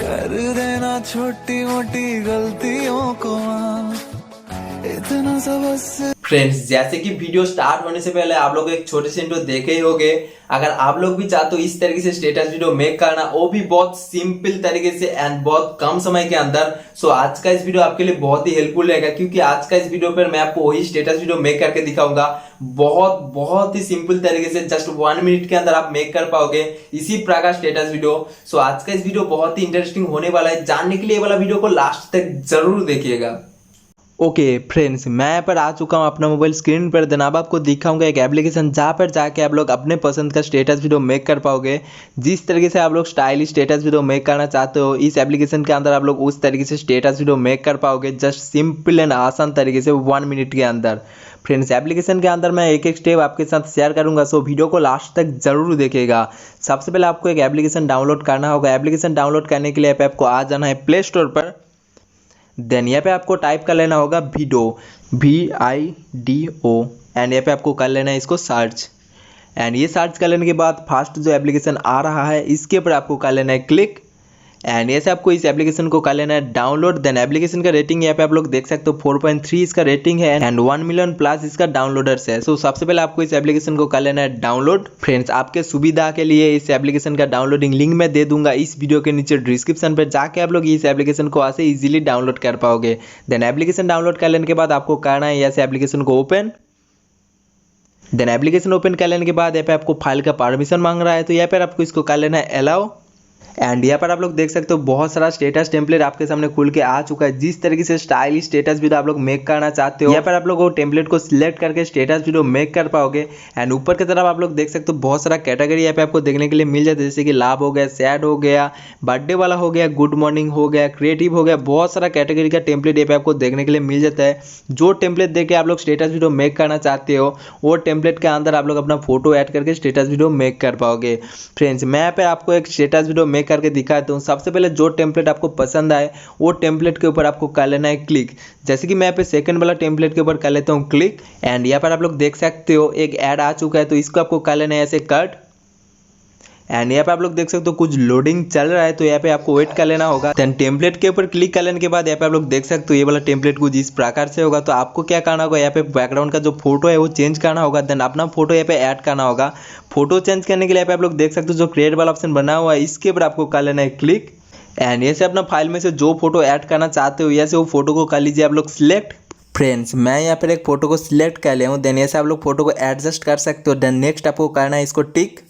कर देना छोटी मोटी गलतियों को माफ, इतना सा बस। फ्रेंड्स, जैसे कि वीडियो स्टार्ट होने से पहले आप लोग एक छोटे से इंट्रो देखे ही होंगे। अगर आप लोग भी चाहते हो इस तरीके से स्टेटस वीडियो मेक करना, वो भी बहुत सिंपल तरीके से एंड बहुत कम समय के अंदर, सो आज का इस वीडियो आपके लिए बहुत ही हेल्पफुल रहेगा, क्योंकि आज का इस वीडियो पर मैं आपको वही स्टेटस वीडियो मेक करके दिखाऊंगा। बहुत ही सिंपल तरीके से जस्ट 1 मिनट के अंदर आप मेक कर पाओगे इसी प्रकार स्टेटस वीडियो। सो आज का इस वीडियो बहुत ही इंटरेस्टिंग होने वाला है। जानने के लिए ये वाला वीडियो को लास्ट तक जरूर देखिएगा। ओके फ्रेंड्स, मैं यहाँ पर आ चुका हूँ अपना मोबाइल स्क्रीन पर। देन अब आपको दिखाऊंगा एक एप्लीकेशन जहाँ पर जाके आप लोग अपने पसंद का स्टेटस वीडियो मेक कर पाओगे। जिस तरीके से आप लोग स्टाइलिश स्टेटस वीडियो मेक करना चाहते हो, इस एप्लीकेशन के अंदर आप लोग उस तरीके से स्टेटस वीडियो मेक कर पाओगे, जस्ट सिंपल एंड आसान तरीके से 1 मिनट के अंदर। फ्रेंड्स, एप्लीकेशन के अंदर मैं एक एक स्टेप आपके साथ शेयर करूंगा, सो वीडियो को लास्ट तक जरूर देखिएगा। सबसे पहले आपको एक एप्लीकेशन डाउनलोड करना होगा। एप्लीकेशन डाउनलोड करने के लिए आपको आ जाना है प्ले स्टोर पर। देन यहाँ पे आपको टाइप कर लेना होगा विडो, VIDO, एंड यहाँ पे आपको कर लेना है इसको सर्च। एंड ये सर्च कर लेने के बाद फर्स्ट जो एप्लीकेशन आ रहा है इसके ऊपर आपको कर लेना है क्लिक। एंड ऐसे आपको इस एप्लीकेशन को कर लेना है डाउनलोड। देन एप्लीकेशन का रेटिंग यहाँ पे आप लोग देख सकते हो 4.3 इसका रेटिंग है एंड 1 मिलियन प्लस इसका डाउनलोडर्स है। सो सबसे पहले आपको इस एप्लीकेशन को कर लेना है डाउनलोड। फ्रेंड्स, आपके सुविधा के लिए इस एप्लीकेशन का डाउनलोडिंग लिंक मैं दे दूंगा इस वीडियो के नीचे डिस्क्रिप्शन पर, जाके आप लोग इस एप्लीकेशन को ऐसे इजीली डाउनलोड कर पाओगे। देन एप्लीकेशन डाउनलोड कर लेने के बाद आपको करना है ऐसे एप्लीकेशन को ओपन। देन एप्लीकेशन ओपन कर लेने के बाद यहाँ पे आपको फाइल का परमिशन मांग रहा है, तो यहाँ पर आपको इसको कर लेना है अलाउ। एंड यहाँ पर आप लोग देख सकते हो बहुत सारा स्टेटस टेम्पलेट आपके सामने खुल के आ चुका है। जिस तरीके से स्टाइलिश स्टेटस वीडियो आप लोग मेक करना चाहते हो, यहाँ पर आप लोग वो टेम्पलेट को सिलेक्ट करके स्टेटस वीडियो मेक कर पाओगे। एंड ऊपर की तरफ आप लोग देख सकते हो बहुत सारा कैटेगरी यहाँ पे आपको देखने के लिए मिल जाता है, जैसे कि लाभ हो गया, सैड हो गया, बर्थडे वाला हो गया, गुड मॉर्निंग हो गया, क्रिएटिव हो गया। बहुत सारा कैटेगरी का टेम्पलेट यहाँ पे आपको देखने के लिए मिल जाता है। जो टेम्पलेट देख के आप लोग स्टेटस वीडियो मेक करना चाहते हो, वो टेम्पलेट के अंदर आप लोग अपना फोटो ऐड करके स्टेटस वीडियो मेक कर पाओगे। फ्रेंड्स, मैं यहाँ पे आपको एक स्टेटस वीडियो मेक करके दिखाता हूँ। सबसे पहले जो टेम्पलेट आपको पसंद आए वो टेम्पलेट के ऊपर आपको कर लेना है क्लिक। जैसे कि मैं यहाँ पे सेकंड वाला टेम्पलेट के ऊपर कर लेता हूँ क्लिक। एंड यहाँ पर आप लोग देख सकते हो एक ऐड आ चुका है, तो इसको आपको कर लेना है ऐसे कट। एंड यहाँ पे आप लोग देख सकते हो कुछ लोडिंग चल रहा है, तो यहाँ पे आपको वेट कर लेना होगा। देन टेम्पलेट के ऊपर क्लिक कर लेने के बाद यहाँ पे आप लोग देख सकते हो ये वाला टेम्पलेट कुछ इस प्रकार से होगा। तो आपको क्या करना होगा, यहाँ पे बैकग्राउंड का जो फोटो है वो चेंज करना होगा। देन अपना फोटो यहाँ पे ऐड करना होगा। फोटो चेंज करने के लिए यहाँ पे आप लोग देख सकते हो जो क्रिएट वाला ऑप्शन बना हुआ है, इसके ऊपर आपको कर लेना है क्लिक। एंड ऐसे अपना फाइल में से जो फोटो ऐड करना चाहते हो, ऐसे वो फोटो को कर लीजिए आप लोग सिलेक्ट। फ्रेंड्स, मैं यहाँ पर एक फोटो को सिलेक्ट कर लिया हूँ। देन ऐसे आप लोग फोटो को एडजस्ट कर सकते हो। देन नेक्स्ट आपको करना है इसको टिक।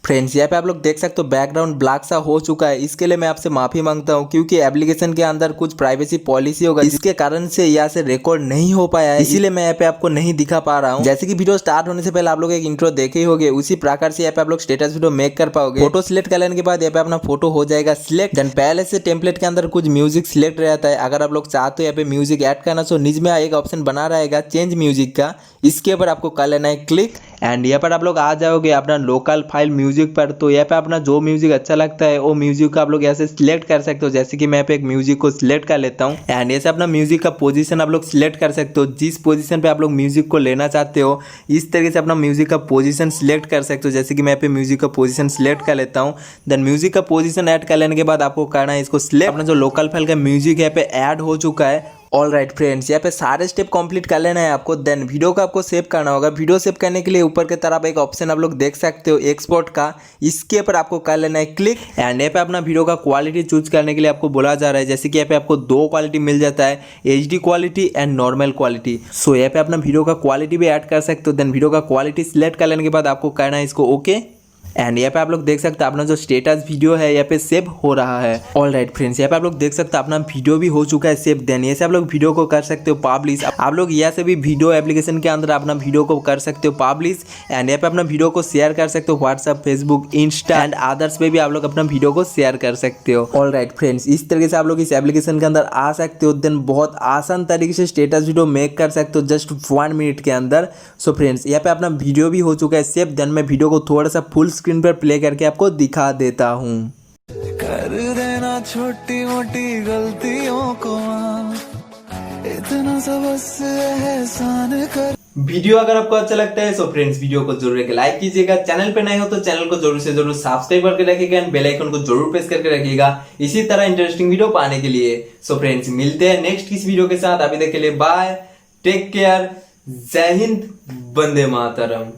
फ्रेंड्स, यहाँ पे आप लोग देख सकते हो बैकग्राउंड ब्लैक सा हो चुका है। इसके लिए मैं आपसे माफी मांगता हूँ, क्योंकि एप्लीकेशन के अंदर कुछ प्राइवेसी पॉलिसी होगा, इसके कारण से यहाँ से रिकॉर्ड नहीं हो पाया है, इसीलिए मैं यहाँ पे आपको नहीं दिखा पा रहा हूँ। जैसे कि वीडियो स्टार्ट होने से पहले आप लोग एक इंट्रो देखे ही होंगे, उसी प्रकार से यहाँ पे आप लोग स्टेटस वीडियो मेक कर पाओगे। फोटो सिलेक्ट कर लेने के बाद यहाँ पे अपना फोटो हो जाएगा सिलेक्ट। देन पहले से टेम्पलेट के अंदर कुछ म्यूजिक सिलेक्ट रहता है। अगर आप लोग चाहते हो यहाँ पे म्यूजिक ऐड करना, सो नीचे में एक ऑप्शन बना रहेगा चेंज म्यूजिक का, इसके ऊपर आपको कर लेना है क्लिक। एंड यहाँ पर आप लोग आ जाओगे अपना लोकल फाइल म्यूजिक पर। तो यहाँ पे अपना जो म्यूजिक अच्छा लगता है वो म्यूजिक का आप लोग यहाँ से सिलेक्ट कर सकते हो। जैसे कि मैं यहाँ पे एक म्यूजिक को सिलेक्ट कर लेता हूँ। एंड ऐसे अपना म्यूजिक का पोजीशन आप लोग सिलेक्ट कर सकते हो। जिस पोजीशन पे आप लोग म्यूजिक को लेना चाहते हो, इस तरीके से अपना म्यूजिक का पोजीशन सिलेक्ट कर सकते हो। जैसे कि मैं यहाँ पे म्यूजिक का पोजीशन सिलेक्ट कर लेता हूँ। देन म्यूजिक का पोजीशन ऐड कर लेने के बाद आपको करना है इसको सिलेक्ट। अपना जो लोकल फाइल का म्यूजिक यहाँ पे ऐड हो चुका है। ऑल राइट फ्रेंड्स, यहाँ पे सारे स्टेप कंप्लीट कर लेना है आपको। देन वीडियो को आपको सेव करना होगा। वीडियो सेव करने के लिए ऊपर की तरफ एक ऑप्शन आप लोग देख सकते हो एक्सपोर्ट का, इसके ऊपर आपको कर लेना है क्लिक। एंड यहाँ पे अपना वीडियो का क्वालिटी चूज करने के लिए आपको बोला जा रहा है, जैसे कि यहाँ पे आपको 2 क्वालिटी मिल जाता है, HD quality and normal quality. So यहाँ पे अपना वीडियो का क्वालिटी भी ऐड कर सकते हो। देन वीडियो का क्वालिटी सिलेक्ट कर लेने के बाद आपको करना है इसको ओके। एंड यहाँ पे आप लोग देख सकते हो अपना जो स्टेटस वीडियो है यहाँ पे सेव हो रहा है। ऑल राइट फ्रेंड्स, यहाँ पे आप लोग देख सकते हो अपना वीडियो भी हो चुका है सेव। देन ये से आप लोग वीडियो को कर सकते हो पब्लिश। आप लोग यहाँ से भी वीडियो एप्लीकेशन के अंदर अपना वीडियो को कर सकते हो पब्लिश। एंड यहाँ पे अपना वीडियो को शेयर कर सकते हो WhatsApp, Facebook, Insta and others पे भी आप लोग अपना वीडियो को शेयर कर सकते हो। ऑल राइट फ्रेंड्स, इस तरीके से आप लोग इस एप्लीकेशन के अंदर आ सकते हो। देन बहुत आसान तरीके से स्टेटस वीडियो मेक कर सकते हो जस्ट 1 मिनट के अंदर। सो फ्रेंड्स, यहाँ पे अपना वीडियो भी हो चुका है सेव। देन मैं वीडियो को थोड़ा सा फुल स्क्रीन पर प्ले करके आपको दिखा देता हूँ। कर देना छोटी मोटी गलतियों को माफ, इतना सा बस एहसान कर। वीडियो अगर आपको अच्छा लगता है सो फ्रेंड्स वीडियो को जरूर एक लाइक कीजिएगा, चैनल पे नए हो तो चैनल को जरूर से जरूर सब्सक्राइब करके रखिएगा एंड बेल आइकन को जरूर प्रेस करके रखिएगा इसी तरह इंटरेस्टिंग वीडियो पाने के लिए। सो फ्रेंड्स मिलते हैं नेक्स्ट किस वीडियो के साथ, अभी तक के लिए बाय, टेक केयर, जय हिंद, वंदे मातरम।